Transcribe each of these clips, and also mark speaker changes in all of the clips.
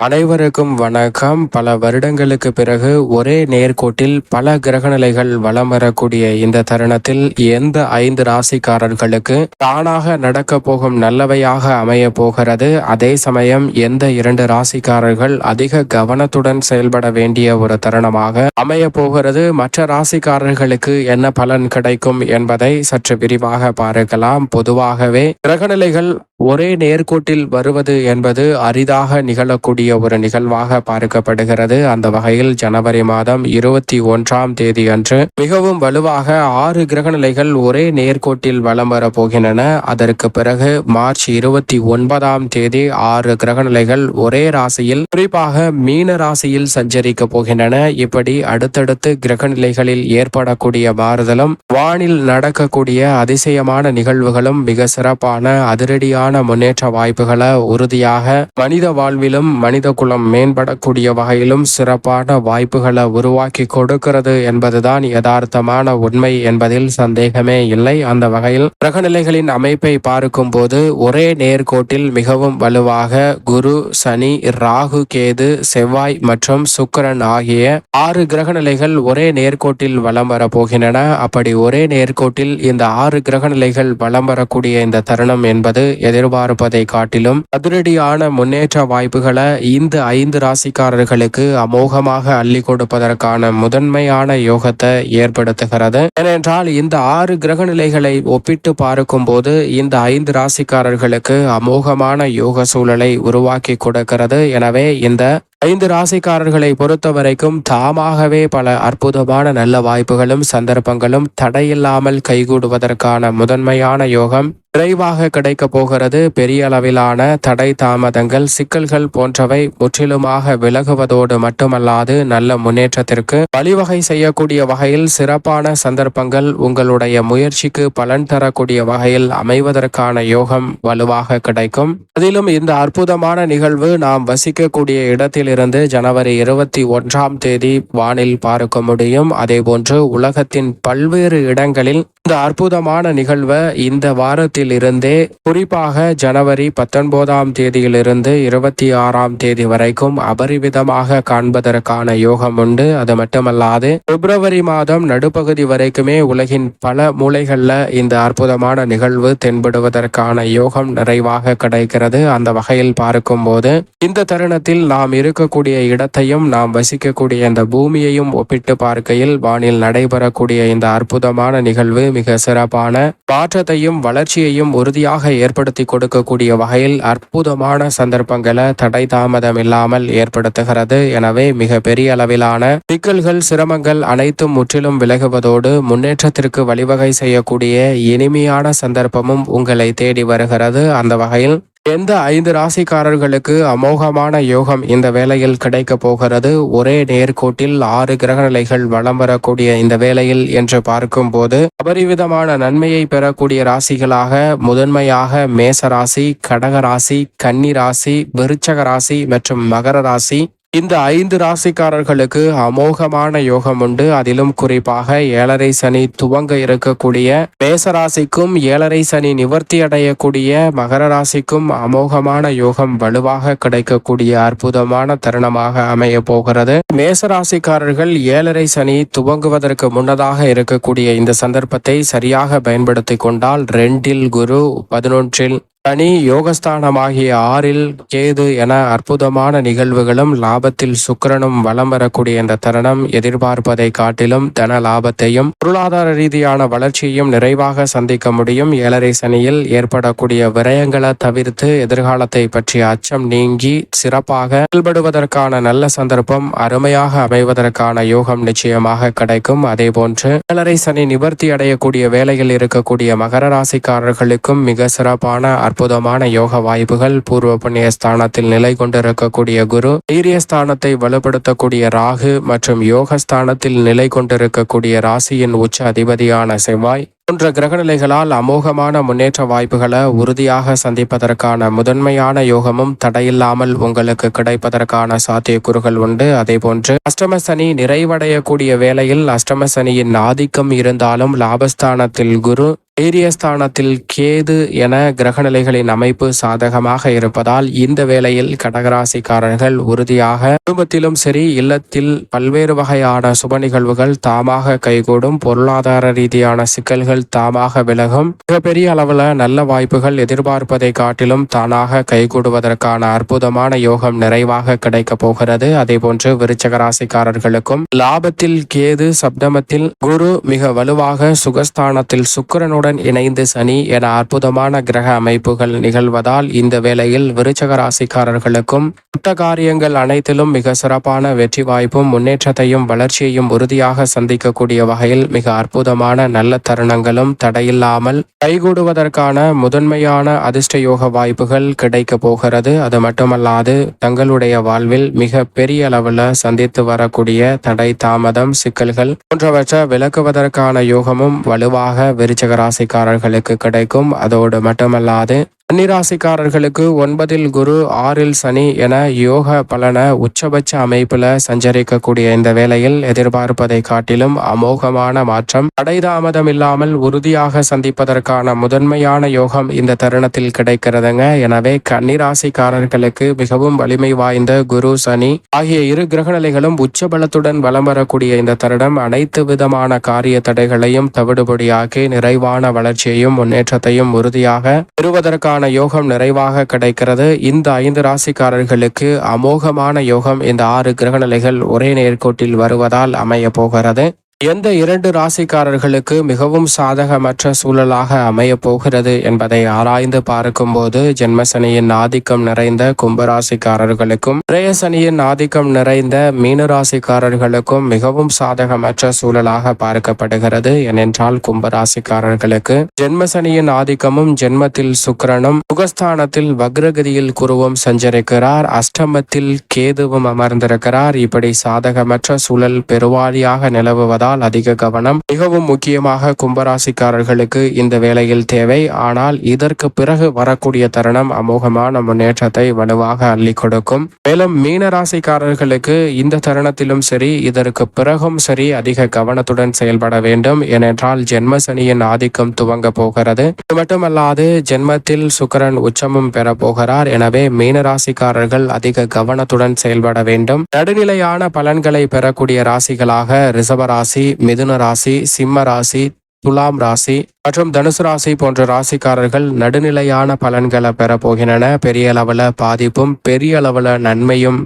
Speaker 1: அனைவருக்கும் வணக்கம். பல வருடங்களுக்கு பிறகு ஒரே நேர்கோட்டில் பல கிரகநிலைகள் வலம் வரக்கூடிய இந்த தருணத்தில் எந்த 5 ராசிக்காரர்களுக்கு தானாக நடக்க போகும் நல்லவையாக அமைய போகிறது, அதே சமயம் எந்த 2 ராசிக்காரர்கள் அதிக கவனத்துடன் செயல்பட வேண்டிய ஒரு தருணமாக அமைய போகிறது, மற்ற ராசிக்காரர்களுக்கு என்ன பலன் கிடைக்கும் என்பதை சற்று விரிவாக பார்க்கலாம். பொதுவாகவே கிரகநிலைகள் ஒரே நேர்கோட்டில் வருவது என்பது அரிதாக நிகழக்கூடிய ஒரு நிகழ்வாக பார்க்கப்படுகிறது. அந்த வகையில் ஜனவரி மாதம் 21ஆம் தேதி அன்று மிகவும் வலுவாக 6 கிரகநிலைகள் ஒரே நேர்கோட்டில் வலம் வர போகின்றன. அதற்கு பிறகு மார்ச் 29ஆம் தேதி 6 கிரகநிலைகள் ஒரே ராசியில், குறிப்பாக மீன ராசியில் சஞ்சரிக்க போகின்றன. இப்படி அடுத்தடுத்து கிரகநிலைகளில் ஏற்படக்கூடிய மாறுதலும் வானில் நடக்கக்கூடிய அதிசயமான நிகழ்வுகளும் மிக சிறப்பான அதிரடியான முன்னேற்ற வாய்ப்புகளை உறுதியாக மனித வாழ்விலும் மனித குலம் மேம்படக்கூடிய வகையிலும் சிறப்பான வாய்ப்புகளை உருவாக்கி கொடுக்கிறது என்பதுதான் யதார்த்தமான உண்மை என்பதில் சந்தேகமே இல்லை. அந்த வகையில் கிரகநிலைகளின் அமைப்பை பார்க்கும் போது ஒரே நேர்கோட்டில் மிகவும் வலுவாக குரு, சனி, ராகு, கேது, செவ்வாய் மற்றும் சுக்கிரன் ஆகிய 6 கிரகநிலைகள் ஒரே நேர்கோட்டில் வலம் வர போகின்றன. அப்படி ஒரே நேர்கோட்டில் இந்த 6 கிரகநிலைகள் வலம் வரக்கூடிய இந்த தருணம் என்பது எதிர்பார்ப்பதை காட்டிலும் அதிரடியான முன்னேற்ற வாய்ப்புகளை இந்த 5 ராசிக்காரர்களுக்கு அமோகமாக அள்ளி கொடுப்பதற்கான முதன்மையான யோகத்தை ஏற்படுத்துகிறது. ஏனென்றால் இந்த 6 கிரகநிலைகளை ஒப்பிட்டு பார்க்கும் போது இந்த 5 ராசிக்காரர்களுக்கு அமோகமான யோக சூழலை உருவாக்கி கொடுக்கிறது. எனவே இந்த 5 ராசிக்காரர்களை பொறுத்த வரைக்கும் தாமாகவே பல அற்புதமான நல்ல வாய்ப்புகளும் சந்தர்ப்பங்களும் தடையில்லாமல் கைகூடுவதற்கான முதன்மையான யோகம் விரைவாக கிடைக்க போகிறது. பெரிய அளவிலான தடை, தாமதங்கள், சிக்கல்கள் போன்றவை முற்றிலுமாக விலகுவதோடு மட்டுமல்லாது நல்ல முன்னேற்றத்திற்கு வழிவகை செய்யக்கூடிய வகையில் சிறப்பான சந்தர்ப்பங்கள் உங்களுடைய முயற்சிக்கு பலன் தரக்கூடிய வகையில் அமைவதற்கான யோகம் வலுவாக கிடைக்கும். அதிலும் இந்த அற்புதமான நிகழ்வு நாம் வசிக்கக்கூடிய இடத்திலிருந்து ஜனவரி 21ஆம் தேதி வானில் பார்க்க முடியும். அதேபோன்று உலகத்தின் பல்வேறு இடங்களில் இந்த அற்புதமான நிகழ்வை இந்த வாரத்தில் இருந்தே, குறிப்பாக ஜனவரி 19ஆம் தேதியிலிருந்து 26ஆம் தேதி வரைக்கும் அபரிவிதமாக காண்பதற்கான யோகம் உண்டு. அது மட்டுமல்லாது பிப்ரவரி மாதம் நடுப்பகுதி வரைக்குமே உலகின் பல மூலைகள்ல இந்த அற்புதமான நிகழ்வு தென்படுவதற்கான யோகம் நிறைவாக கிடைக்கிறது. அந்த வகையில் பார்க்கும் போது இந்த தருணத்தில் நாம் இருக்கக்கூடிய இடத்தையும் நாம் வசிக்கக்கூடிய இந்த பூமியையும் ஒப்பிட்டு பார்க்கையில் வானில் நடைபெறக்கூடிய இந்த அற்புதமான நிகழ்வு மிக சிறப்பான மாற்றத்தையும் வளர்ச்சியையும் உறுதியாக ஏற்படுத்தி கொடுக்கக்கூடிய வகையில் அற்புதமான சந்தர்ப்பங்களை தடை தாமதம் இல்லாமல் ஏற்படுத்துகிறது. எனவே மிக பெரிய அளவிலான சிக்கல்கள், சிரமங்கள் அனைத்தும் முற்றிலும் விலகுவதோடு முன்னேற்றத்திற்கு வழிவகை செய்யக்கூடிய இனிமையான சந்தர்ப்பமும் உங்களை தேடி வருகிறது. அந்த வகையில் எந்த 5 ராசிக்காரர்களுக்கு அமோகமான யோகம் இந்த வேளையில் கிடைக்க போகிறது, ஒரே நேர்கோட்டில் 6 கிரகநிலைகள் வலம் வரக்கூடிய இந்த வேளையில் என்று பார்க்கும் போது அபரிவிதமான நன்மையை பெறக்கூடிய ராசிகளாக முதன்மையாக மேச ராசி, கடக ராசி, கன்னி ராசி, விருச்சக ராசி மற்றும் மகர ராசி, இந்த 5 ராசிக்காரர்களுக்கு அமோகமான யோகம் உண்டு. அதிலும் குறிப்பாக 7.5 சனி துவங்க இருக்கக்கூடிய மேச ராசிக்கும் 7.5 சனி நிவர்த்தி அடையக்கூடிய மகர ராசிக்கும் அமோகமான யோகம் வலுவாக கிடைக்கக்கூடிய அற்புதமான தருணமாக அமைய போகிறது. மேச ராசிக்காரர்கள் 7.5 சனி துவங்குவதற்கு முன்னதாக இருக்கக்கூடிய இந்த சந்தர்ப்பத்தை சரியாக பயன்படுத்தி கொண்டால் 2இல் குரு, 11இல் சனி, யோகஸ்தானமாகிய 6இல் கேது என அற்புதமான நிகழ்வுகளும் லாபத்தில் சுக்கிரனும் வலம் வரக்கூடிய இந்த தருணம் எதிர்பார்ப்பதை காட்டிலும் தன லாபத்தையும் பொருளாதார ரீதியான வளர்ச்சியையும் நிறைவாக சந்திக்க முடியும். 7.5 சனியில் ஏற்படக்கூடிய விரயங்களை தவிர்த்து எதிர்காலத்தை பற்றிய அச்சம் நீங்கி சிறப்பாக செயல்படுவதற்கான நல்ல சந்தர்ப்பம் அருமையாக அமைவதற்கான யோகம் நிச்சயமாக கிடைக்கும். அதே போன்று 7.5 சனி நிவர்த்தி அடையக்கூடிய வேளையில் இருக்கக்கூடிய மகர ராசிக்காரர்களுக்கும் மிக சிறப்பான அற்புதமான யோக வாய்ப்புகள். பூர்வ புண்ணிய ஸ்தானத்தில் நிலை கொண்டிருக்கக்கூடிய குரு, தைரியஸ்தானத்தை வலுப்படுத்தக்கூடிய ராகு மற்றும் யோகஸ்தானத்தில் நிலை கொண்டிருக்கக்கூடிய ராசியின் உச்ச அதிபதியான செவ்வாய் போன்ற கிரகநிலைகளால் அமோகமான முன்னேற்ற வாய்ப்புகளை உறுதியாக சந்திப்பதற்கான முதன்மையான யோகமும் தடையில்லாமல் உங்களுக்கு கிடைப்பதற்கான சாத்தியக்கூறுகள் உண்டு. அதே போன்று அஷ்டம சனி நிறைவடையக்கூடிய வேளையில் அஷ்டம சனியின் ஆதிக்கம் இருந்தாலும் லாபஸ்தானத்தில் குரு, தைரியஸ்தானத்தில் கேது என கிரகநிலைகளின் அமைப்பு சாதகமாக இருப்பதால் இந்த வேளையில் கடகராசிக்காரர்கள் உறுதியாக குடும்பத்திலும் சரி இல்லத்தில் பல்வேறு வகையான சுப நிகழ்வுகள் தாமாக கைகூடும். பொருளாதார ரீதியான சிக்கல்கள் தாமாக விலகும். மிகப்பெரிய அளவில் நல்ல வாய்ப்புகள் எதிர்பார்ப்பதை காட்டிலும் தானாக கைகூடுவதற்கான அற்புதமான யோகம் நிறைவாக கிடைக்கப் போகிறது. அதேபோன்று விருச்சக ராசிக்காரர்களுக்கும் லாபத்தில் கேது, சப்தமத்தில் குரு, மிக வலுவாக சுகஸ்தானத்தில் சுக்கிரனுடன் இணைந்து சனி என அற்புதமான கிரக அமைப்புகள் நிகழ்வதால் இந்த வேளையில் விருச்சக ராசிக்காரர்களுக்கும் சுட்ட காரியங்கள் அனைத்திலும் மிக சிறப்பான வெற்றி வாய்ப்பும் முன்னேற்றத்தையும் வளர்ச்சியையும் உறுதியாக சந்திக்கக்கூடிய வகையில் மிக அற்புதமான நல்ல தருணங்களும் தடையில்லாமல் கைகூடுவதற்கான முதன்மையான அதிர்ஷ்ட யோக வாய்ப்புகள் கிடைக்க போகிறது. அது மட்டுமல்லாது தங்களுடைய வாழ்வில் மிக பெரிய அளவில் சந்தித்து வரக்கூடிய தடை, தாமதம், சிக்கல்கள் போன்றவற்றை விலக்குவதற்கான யோகமும் வலுவாக விருச்சக ராசிக்காரர்களுக்கு கிடைக்கும். அதோடு மட்டுமல்லாது கன்னிராசிக்காரர்களுக்கு 9ல் குரு, 6ல் சனி என யோக பலன உச்சபட்ச அமைப்புல சஞ்சரிக்கக்கூடிய இந்த வேளையில் எதிர்பார்ப்பதை காட்டிலும் அமோகமான மாற்றம் தடைதாமதம் இல்லாமல் உறுதியாக சந்திப்பதற்கான முதன்மையான யோகம் இந்த தருணத்தில் கிடைக்கிறதுங்க. எனவே கன்னிராசிக்காரர்களுக்கு மிகவும் வலிமை வாய்ந்த குரு, சனி ஆகிய இரு கிரகநிலைகளும் உச்சபலத்துடன் வலம் வரக்கூடிய இந்த தருணம் அனைத்து விதமான காரிய தடைகளையும் தவிடுபடியாக்கி நிறைவான வளர்ச்சியையும் முன்னேற்றத்தையும் உறுதியாக பெறுவதற்கான யோகம் நிறைவாக கிடைக்கிறது. இந்த 5 ராசிக்காரர்களுக்கு அமோகமான யோகம் இந்த 6 கிரகநிலைகள் ஒரே நேர்கோட்டில் வருவதால் அமைய போகிறது. எந்த 2 ராசிக்காரர்களுக்கு மிகவும் சாதகமற்ற சூழலாக அமைய போகிறது என்பதை ஆராய்ந்து பார்க்கும்போது ஜென்மசனியின் ஆதிக்கம் நிறைந்த கும்பராசிக்காரர்களுக்கும் பிரயசனியின் ஆதிக்கம் நிறைந்த மீனராசிக்காரர்களுக்கும் மிகவும் சாதகமற்ற சூழலாக பார்க்கப்படுகிறது. ஏனென்றால் கும்பராசிக்காரர்களுக்கு ஜென்மசனியின் ஆதிக்கமும் ஜென்மத்தில் சுக்கிரனும் சுகஸ்தானத்தில் வக்ரகதியில் குருவும் சஞ்சரிக்கிறார். அஷ்டமத்தில் கேதுவும் அமர்ந்திருக்கிறார். இப்படி சாதகமற்ற சூழல் பெருவாரியாக நிலவுவதால் அதிக கவனம் மிகவும் முக்கியமாக கும்பராசிக்காரர்களுக்கு இந்த வேளையில் தேவை. ஆனால் இதற்கு பிறகு வரக்கூடிய தருணம் அமோகமான முன்னேற்றத்தை வலுவாக அள்ளி கொடுக்கும். மேலும் மீனராசிக்காரர்களுக்கு இந்த தருணத்திலும் சரி இதற்கு பிறகும் சரி அதிக கவனத்துடன் செயல்பட வேண்டும். ஏனென்றால் ஜென்மசனியின் ஆதிக்கம் துவங்க போகிறது. இது மட்டுமல்லாது ஜென்மத்தில் சுக்கிரன் உச்சமும் பெற போகிறார். எனவே மீனராசிக்காரர்கள் அதிக கவனத்துடன் செயல்பட வேண்டும். நடுநிலையான பலன்களை பெறக்கூடிய ராசிகளாக ரிஷபராசி, மிதுன ராசி, சிம்ம ராசி, துலாம் ராசி மற்றும் தனுசு ராசி போன்ற ராசிக்காரர்கள் நடுநிலையான பலன்களை பெற போகின்றன. பெரிய அளவில் பாதிப்பும் பெரிய அளவில் நன்மையும்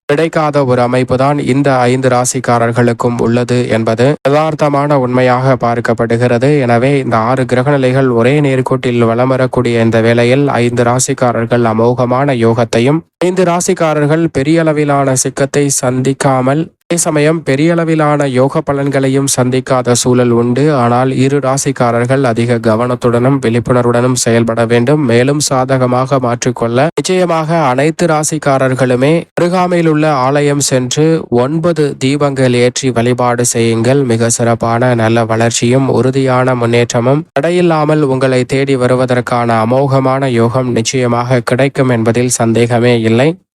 Speaker 1: கிடைக்காத ஒரு அமைப்பு தான் இந்த 5 ராசிக்காரர்களுக்கும் உள்ளது என்பது யதார்த்தமான உண்மையாக பார்க்கப்படுகிறது. எனவே இந்த 6 கிரகநிலைகள் ஒரே நேர்கோட்டில் வலம் வரக்கூடிய இந்த வேளையில் 5 ராசிக்காரர்கள் அமோகமான யோகத்தையும் 5 ராசிக்காரர்கள் பெரிய அளவிலான சிக்கத்தை சந்திக்காமல் அதே சமயம் பெரிய அளவிலான யோக பலன்களையும் சந்திக்காத சூழல் உண்டு. ஆனால் இரு ராசிக்காரர்கள் அதிக கவனத்துடனும் விழிப்புணர்வுடனும் செயல்பட வேண்டும். மேலும் சாதகமாக மாற்றிக்கொள்ள நிச்சயமாக அனைத்து ராசிக்காரர்களுமே அருகாமையில் உள்ள ஆலயம் சென்று 9 தீபங்கள் ஏற்றி வழிபாடு செய்யுங்கள். மிக சிறப்பான நல்ல வளர்ச்சியும் உறுதியான முன்னேற்றமும் தடையில்லாமல் உங்களை தேடி வருவதற்கான அமோகமான யோகம் நிச்சயமாக கிடைக்கும் என்பதில் சந்தேகமே இல்லை.